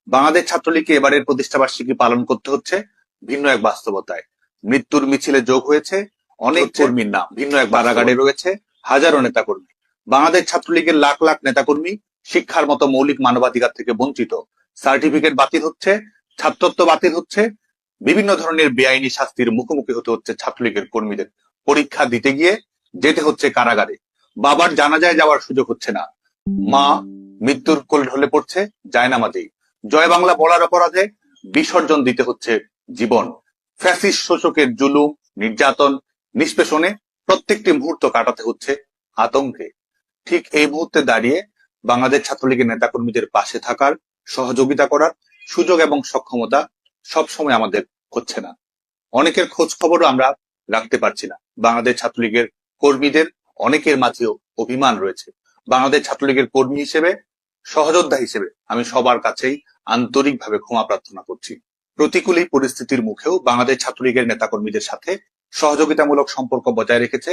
বাংলাদেশ ছাত্রলীগকে এবারের প্রতিষ্ঠাবার্ষিকী পালন করতে হচ্ছে ভিন্ন এক বাস্তবতায়। মৃত্যুর মিছিলে যোগ হয়েছে অনেক কর্মীর নাম, ভিন্ন এক কারাগারে রয়েছে হাজারো নেতাকর্মী। বাংলাদেশ ছাত্রলীগের লাখ লাখ নেতাকর্মী শিক্ষার মতো মৌলিক মানবাধিকার থেকে বঞ্চিত। সার্টিফিকেট বাতিল হচ্ছে, ছাত্রত্ব বাতিল হচ্ছে, বিভিন্ন ধরনের বেআইনি শাস্তির মুখোমুখি হতে হচ্ছে ছাত্রলীগের কর্মীদের। পরীক্ষা দিতে গিয়ে যেতে হচ্ছে কারাগারে, বাবার জানাজায় যাওয়ার সুযোগ হচ্ছে না, মা মৃত্যুর কোল ঢলে পড়ছে জায়নামাজেই, জয় বাংলা বলার অপরাধে বিসর্জন দিতে হচ্ছে জীবন। ফ্যাসিস্ট শোষকের জুলুম, নির্যাতন, নিষ্পেষণে প্রত্যেকটি মুহূর্ত কাটাতে হচ্ছে আতঙ্কে। ঠিক এই মুহূর্তে দাঁড়িয়ে বাংলাদেশ ছাত্রলীগের নেতাকর্মীদের পাশে থাকার, সহযোগিতা করার সুযোগ এবং সক্ষমতা সবসময় আমাদের হচ্ছে না। অনেকের খোঁজ খবরও আমরা রাখতে পারছি না। বাংলাদেশ ছাত্রলীগের কর্মীদের অনেকের মাঝেও অভিমান রয়েছে। বাংলাদেশ ছাত্রলীগের কর্মী হিসেবে, সহযোদ্ধা হিসেবে আমি সবার কাছেই আন্তরিকভাবে ক্ষমা প্রার্থনা করছি। প্রতিকূল এই পরিস্থিতির মুখেও বাংলাদেশ ছাত্রলীগের নেতাকর্মীদের সাথে সহযোগিতামূলক সম্পর্ক বজায় রেখেছে